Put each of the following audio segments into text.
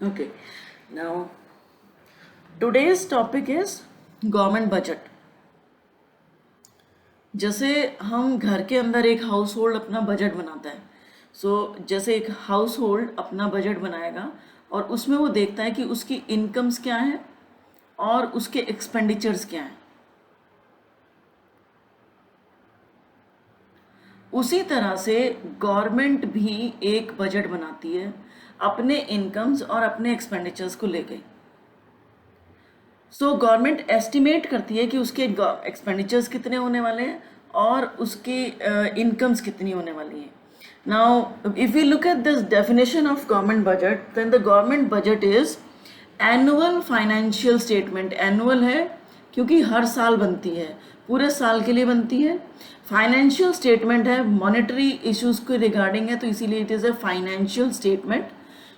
Okay, now today's topic is government budget. जैसे हम घर के अंदर एक हाउस होल्ड अपना बजट बनाता है, जैसे एक हाउस होल्ड अपना बजट बनाएगा और उसमें वो देखता है कि उसकी इनकम्स क्या हैं और उसके एक्सपेंडिचर्स क्या हैं। उसी तरह से गवर्नमेंट भी एक बजट बनाती है अपने इनकम्स और अपने एक्सपेंडिचर्स को लेके। गवर्नमेंट एस्टिमेट करती है कि उसके एक्सपेंडिचर्स कितने होने वाले हैं और उसकी इनकम्स कितनी होने वाली हैं। Now if we look at this definition of government budget, then the government budget is annual financial statement. Annual है क्योंकि हर साल बनती है, पूरे साल के लिए बनती है। फाइनेंशियल स्टेटमेंट है, मॉनेटरी इश्यूज के रिगार्डिंग है, तो इसीलिए it is a financial statement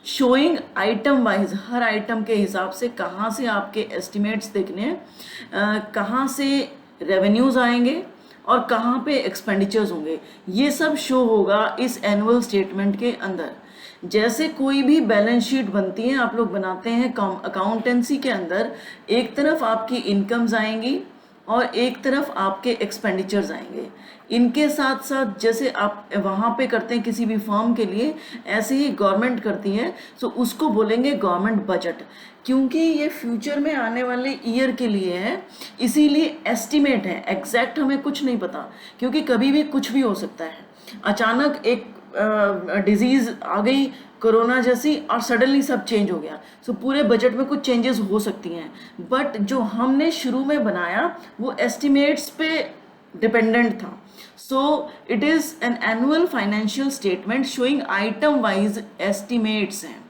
showing item wise, her item के हिसाब से कहाँ से आपके एस्टिमेट्स देखने हैं, कहाँ से रेवेन्यूज आएंगे और कहाँ पे एक्सपेंडिचर्स होंगे, ये सब शो होगा इस एनुअल स्टेटमेंट के अंदर। जैसे कोई भी बैलेंस शीट बनती है, आप लोग बनाते हैं अकाउंटेंसी के अंदर, एक तरफ आपकी इनकम्स आएंगी और एक तरफ आपके एक्सपेंडिचर्स आएंगे। इनके साथ साथ जैसे आप वहाँ पे करते हैं किसी भी फर्म के लिए, ऐसे ही गवर्नमेंट करती है, सो उसको बोलेंगे गवर्नमेंट बजट, क्योंकि ये फ्यूचर में आने वाले ईयर के लिए है, इसीलिए एस्टिमेट है। एग्जैक्ट हमें कुछ नहीं पता, क्योंकि कभी भी कुछ भी हो सकता है। अचानक एक डिजीज़ आ गई कोरोना जैसी और सडनली सब चेंज हो गया, पूरे बजट में कुछ चेंजेस हो सकती हैं। बट जो हमने शुरू में बनाया वो एस्टिमेट्स पे डिपेंडेंट था। It is an annual financial statement showing item wise estimates हैं।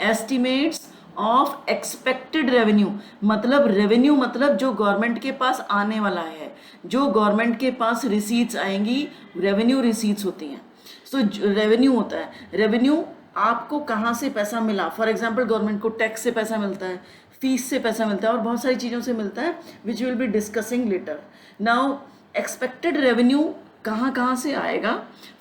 एस्टिमेट्स ऑफ एक्सपेक्टेड रेवेन्यू, मतलब रेवेन्यू मतलब जो गवर्नमेंट के पास आने वाला है, जो गवर्नमेंट के पास रिसीट्स आएंगी, रेवेन्यू रिसीट्स होती हैं। रेवेन्यू होता है, रेवेन्यू आपको कहाँ से पैसा मिला। फॉर एग्जाम्पल गवर्नमेंट को टैक्स से पैसा मिलता है, फीस से पैसा मिलता है और बहुत सारी चीज़ों से मिलता है, which will be discussing later. Now expected revenue कहाँ कहाँ से आएगा,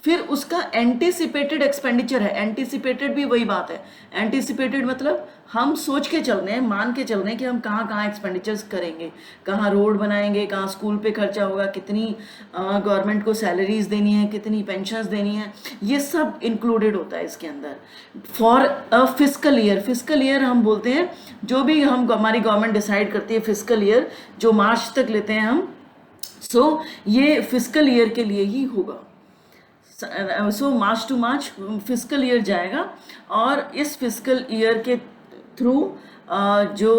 फिर उसका एंटिसिपेटेड एक्सपेंडिचर है। एंटिसिपेटेड भी वही बात है, एंटिसिपेटेड मतलब हम सोच के चल रहे हैं, मान के चल रहे हैं कि हम कहाँ कहाँ एक्सपेंडिचर्स करेंगे, कहाँ रोड बनाएंगे, कहाँ स्कूल पे खर्चा होगा, कितनी गवर्नमेंट को सैलरीज देनी है, कितनी पेंशन्स देनी है, ये सब इंक्लूडेड होता है इसके अंदर। For a fiscal year, fiscal year हम बोलते हैं जो भी हमारी गवर्नमेंट डिसाइड करती है, फिस्कल ईयर जो मार्च तक लेते हैं हम, ये फिस्कल ईयर के लिए ही होगा। मार्च टू मार्च फिस्कल ईयर जाएगा और इस फिस्कल ईयर के थ्रू जो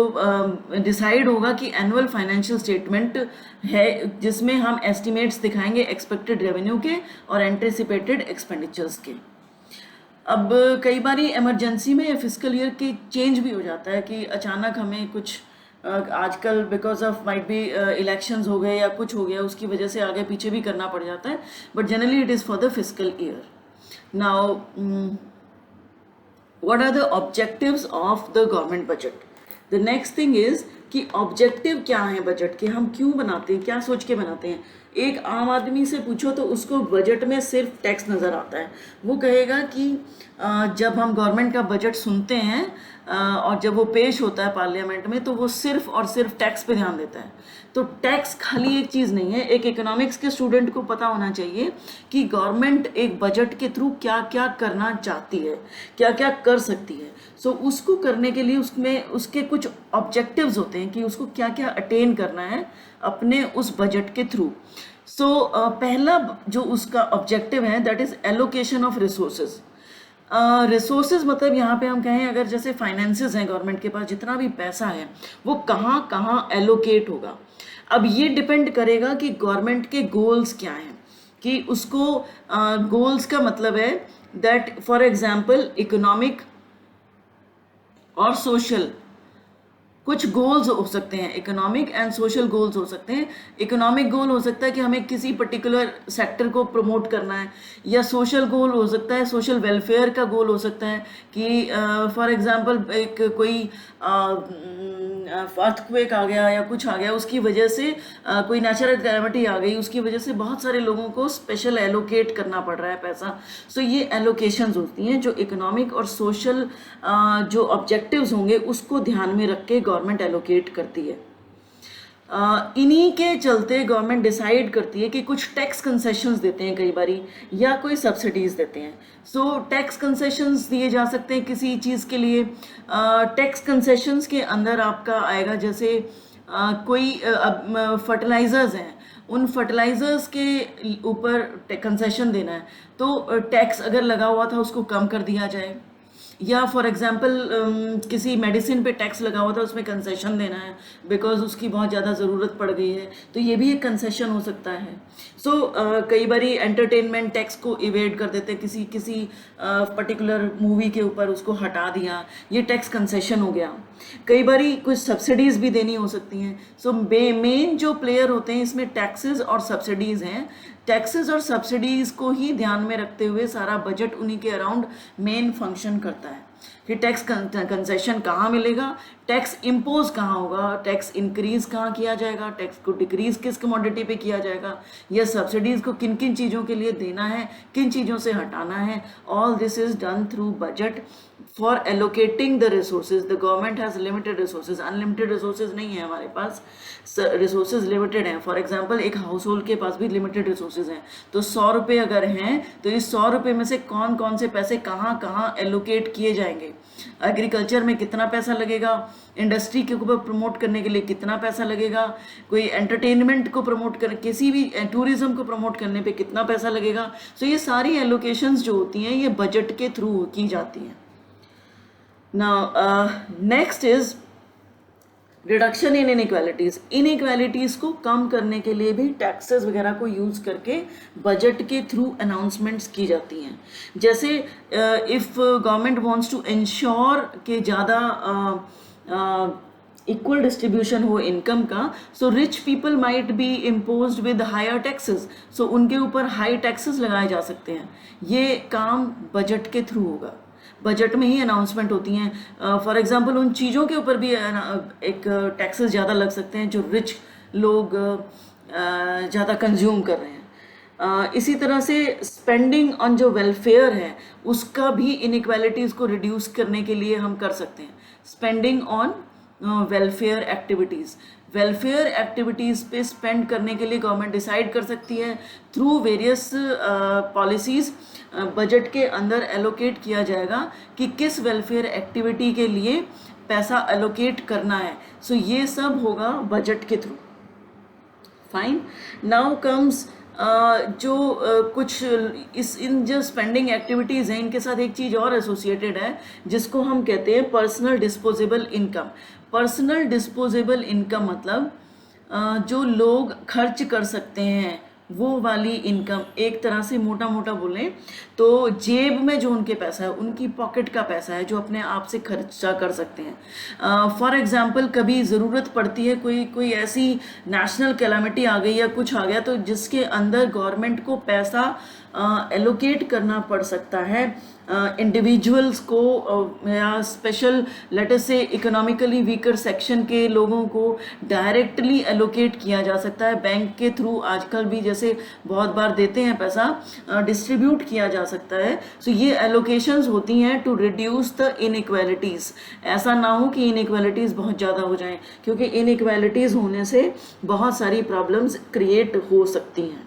डिसाइड होगा कि एनुअल फाइनेंशियल स्टेटमेंट है, जिसमें हम एस्टिमेट्स दिखाएंगे एक्सपेक्टेड रेवेन्यू के और एंटिसिपेटेड एक्सपेंडिचर्स के। अब कई बारी इमरजेंसी में फिस्कल ईयर के चेंज भी हो जाता है कि अचानक हमें कुछ आजकल because of might be elections हो गए या कुछ हो गया, उसकी वजह से आगे पीछे भी करना पड़ जाता है, but generally it is for the fiscal year. Now what are the objectives of the government budget? The next thing is कि ऑब्जेक्टिव क्या है बजट के, हम क्यों बनाते हैं, क्या सोच के बनाते हैं। एक आम आदमी से पूछो तो उसको बजट में सिर्फ टैक्स नज़र आता है। वो कहेगा कि जब हम गवर्नमेंट का बजट सुनते हैं और जब वो पेश होता है पार्लियामेंट में, तो वो सिर्फ और सिर्फ टैक्स पे ध्यान देता है। तो टैक्स खाली एक चीज़ नहीं है। एक इकोनॉमिक्स के स्टूडेंट को पता होना चाहिए कि गवर्नमेंट एक बजट के थ्रू क्या क्या करना चाहती है, क्या क्या कर सकती है। उसको करने के लिए उसमें उसके कुछ ऑब्जेक्टिव्स होते हैं कि उसको क्या क्या अटेन करना है अपने उस बजट के थ्रू। पहला जो उसका ऑब्जेक्टिव है, that is allocation of resources. Resources मतलब यहाँ पे हम कहें, अगर जैसे फाइनेंसेस हैं, गवर्नमेंट के पास जितना भी पैसा है वो कहाँ कहाँ एलोकेट होगा। अब ये डिपेंड करेगा कि गवर्नमेंट के गोल्स क्या हैं, कि उसको गोल्स का मतलब है दैट फॉर एग्जांपल इकोनॉमिक और सोशल कुछ गोल्स हो सकते हैं, इकोनॉमिक एंड सोशल गोल्स हो सकते हैं। इकोनॉमिक गोल हो सकता है कि हमें किसी पर्टिकुलर सेक्टर को प्रमोट करना है, या सोशल गोल हो सकता है, सोशल वेलफेयर का गोल हो सकता है कि फॉर एग्जांपल एक कोई अर्थक्वेक आ गया या कुछ आ गया, उसकी वजह से कोई नेचुरल कैलामिटी आ गई, उसकी वजह से बहुत सारे लोगों को स्पेशल एलोकेट करना पड़ रहा है पैसा। सो ये एलोकेशंस होती हैं जो इकोनॉमिक और सोशल जो ऑब्जेक्टिव्स होंगे उसको ध्यान में रख के गवर्नमेंट एलोकेट करती है। इन्हीं के चलते गवर्नमेंट डिसाइड करती है कि कुछ टैक्स कंसेशंस देते हैं कई बारी, या कोई सब्सिडीज देते हैं। सो टैक्स कंसेशंस दिए जा सकते हैं किसी चीज़ के लिए। टैक्स कंसेशंस के अंदर आपका आएगा जैसे कोई फर्टिलाइजर्स हैं, उन फर्टिलाइजर्स के ऊपर कंसेशन देना है, तो टैक्स अगर लगा हुआ था उसको कम कर दिया जाए, या फॉर एग्जांपल किसी मेडिसिन पे टैक्स लगा हुआ था उसमें कंसेशन देना है बिकॉज उसकी बहुत ज़्यादा ज़रूरत पड़ गई है, तो ये भी एक कंसेशन हो सकता है। सो कई बारी एंटरटेनमेंट टैक्स को इवेड कर देते हैं, किसी पर्टिकुलर मूवी के ऊपर उसको हटा दिया, ये टैक्स कंसेशन हो गया। कई बारी कुछ सब्सिडीज़ भी देनी हो सकती हैं। सो मेन जो प्लेयर होते हैं इसमें टैक्सेस और सब्सिडीज़ हैं। टैक्सेस और सब्सिडीज़ को ही ध्यान में रखते हुए सारा बजट उन्हीं के अराउंड मेन फंक्शन करता है कि टैक्स कंसेशन कहाँ मिलेगा, टैक्स इम्पोज कहाँ होगा, टैक्स इंक्रीज कहाँ किया जाएगा, टैक्स को डिक्रीज किस कमोडिटी पे किया जाएगा, या सब्सिडीज़ को किन किन चीज़ों के लिए देना है, किन चीज़ों से हटाना है। All this is done through budget for allocating the resources. The government has limited resources, unlimited resources नहीं है हमारे पास, रिसोर्सेज लिमिटेड हैं। फॉर एग्जांपल एक हाउस होल्ड के पास भी लिमिटेड रिसोर्सेज हैं, तो 100 रुपये अगर हैं तो इस 100 रुपये में से कौन कौन से पैसे कहाँ कहाँ एलोकेट किए जाएंगे, एग्रीकल्चर में कितना पैसा लगेगा, इंडस्ट्री के ऊपर प्रमोट करने के लिए कितना पैसा लगेगा, कोई एंटरटेनमेंट को प्रमोट कर, किसी भी टूरिज्म को प्रमोट करने पे कितना पैसा लगेगा। सो ये सारी एलोकेशंस जो होती हैं ये बजट के थ्रू की जाती हैं। Now next is reduction in inequalities. Inequalities को कम करने के लिए भी टैक्सेस वगैरह को यूज़ करके बजट के थ्रू अनाउंसमेंट्स की जाती हैं। जैसे if government wants to ensure कि ज़्यादा इक्वल डिस्ट्रीब्यूशन हो इनकम का, so rich people might be imposed with higher taxes, so उनके ऊपर हाई टैक्सेस लगाए जा सकते हैं। ये काम बजट के थ्रू होगा, बजट में ही अनाउंसमेंट होती हैं। फॉर एग्जांपल उन चीज़ों के ऊपर भी एक टैक्सेस ज़्यादा लग सकते हैं जो रिच लोग ज़्यादा कंज्यूम कर रहे हैं। इसी तरह से स्पेंडिंग ऑन जो वेलफेयर है उसका भी इनइक्वालिटीज़ को रिड्यूस करने के लिए हम कर सकते हैं। Spending on welfare activities, welfare activities पे स्पेंड करने के लिए गवर्नमेंट डिसाइड कर सकती है थ्रू वेरियस पॉलिसीज़। बजट के अंदर एलोकेट किया जाएगा कि किस वेलफेयर एक्टिविटी के लिए पैसा एलोकेट करना है। सो ये सब होगा बजट के थ्रू। फाइन, नाउ कम्स कुछ इन जो स्पेंडिंग एक्टिविटीज़ हैं इनके साथ एक चीज़ और एसोसिएटेड है जिसको हम कहते हैं personal disposable income. Personal disposable income मतलब जो लोग खर्च कर सकते हैं वो वाली इनकम। एक तरह से मोटा मोटा बोलें तो जेब में जो उनके पैसा है, उनकी पॉकेट का पैसा है जो अपने आप से खर्चा कर सकते हैं। फॉर एग्जांपल कभी ज़रूरत पड़ती है, कोई ऐसी नेशनल कैलामिटी आ गई या कुछ आ गया तो जिसके अंदर गवर्नमेंट को पैसा एलोकेट करना पड़ सकता है इंडिविजुअल्स को या स्पेशल लेटर से इकोनॉमिकली वीकर सेक्शन के लोगों को डायरेक्टली एलोकेट किया जा सकता है। बैंक के थ्रू आजकल भी जैसे बहुत बार देते हैं पैसा, डिस्ट्रीब्यूट किया जा सकता है। सो ये एलोकेशंस होती हैं टू रिड्यूस द इनइक्वालिटीज़। ऐसा ना हो कि इनइक्वालिटीज़ बहुत ज़्यादा हो जाएं, क्योंकि इनइक्वालिटीज़ होने से बहुत सारी प्रॉब्लम्स क्रिएट हो सकती हैं।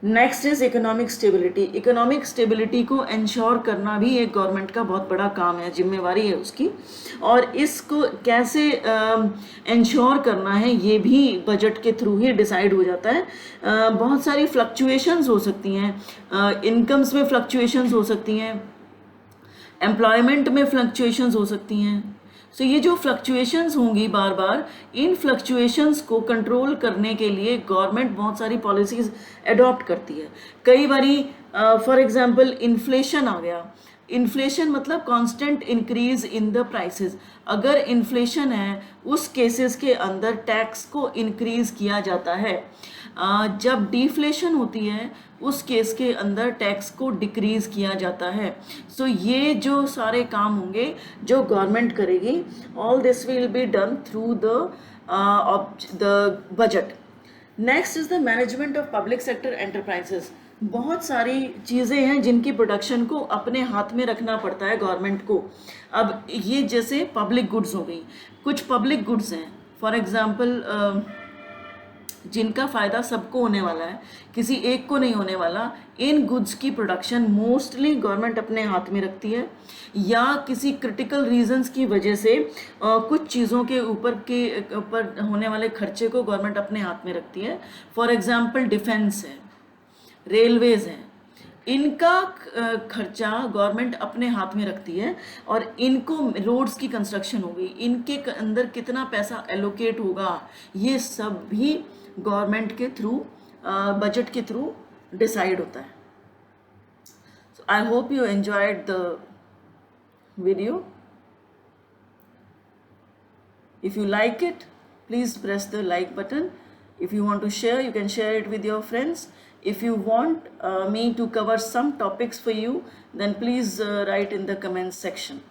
Next is economic stability. Economic stability को इंश्योर करना भी एक गवर्नमेंट का बहुत बड़ा काम है, जिम्मेवारी है उसकी। और इसको कैसे इंश्योर करना है ये भी बजट के थ्रू ही डिसाइड हो जाता है। बहुत सारी फ्लक्चुएशंस हो सकती हैं, इनकम्स में फ्लक्चुएशंस हो सकती हैं, एम्प्लॉयमेंट में फ्लक्चुएशंस हो सकती हैं। सो ये जो फ्लक्चुएशंस होंगी बार बार, इन फ्लक्चुएशंस को कंट्रोल करने के लिए गवर्नमेंट बहुत सारी पॉलिसीज़ अडॉप्ट करती है। कई बारी फॉर एग्जांपल इन्फ्लेशन आ गया, इन्फ्लेशन मतलब constant increase in the prices. अगर इन्फ्लेशन है उस केसेस के अंदर टैक्स को इंक्रीज किया जाता है। जब डिफ्लेशन होती है उस केस के अंदर टैक्स को डिक्रीज किया जाता है। सो ये जो सारे काम होंगे जो गवर्नमेंट करेगी, all this will be done through the budget. Next is the management of public sector enterprises. बहुत सारी चीज़ें हैं जिनकी प्रोडक्शन को अपने हाथ में रखना पड़ता है गवर्नमेंट को। अब ये जैसे पब्लिक गुड्स हो गई, कुछ पब्लिक गुड्स हैं फॉर एग्जांपल जिनका फ़ायदा सबको होने वाला है, किसी एक को नहीं होने वाला। इन गुड्स की प्रोडक्शन मोस्टली गवर्नमेंट अपने हाथ में रखती है, या किसी क्रिटिकल रीजंस की वजह से कुछ चीज़ों के ऊपर होने वाले खर्चे को गवर्नमेंट अपने हाथ में रखती है। फॉर एग्जांपल डिफेंस है, रेलवेज़ हैं, इनका खर्चा गवर्नमेंट अपने हाथ में रखती है। और इनको रोड्स की कंस्ट्रक्शन हो गई, इनके अंदर कितना पैसा एलोकेट होगा, ये सब भी गवर्नमेंट के थ्रू बजट के थ्रू डिसाइड होता है। So I hope you enjoyed the video. If you like it, please press the like button. If you want to share, you can share it with your friends. If you want me to cover some topics for you, then please write in the comments section.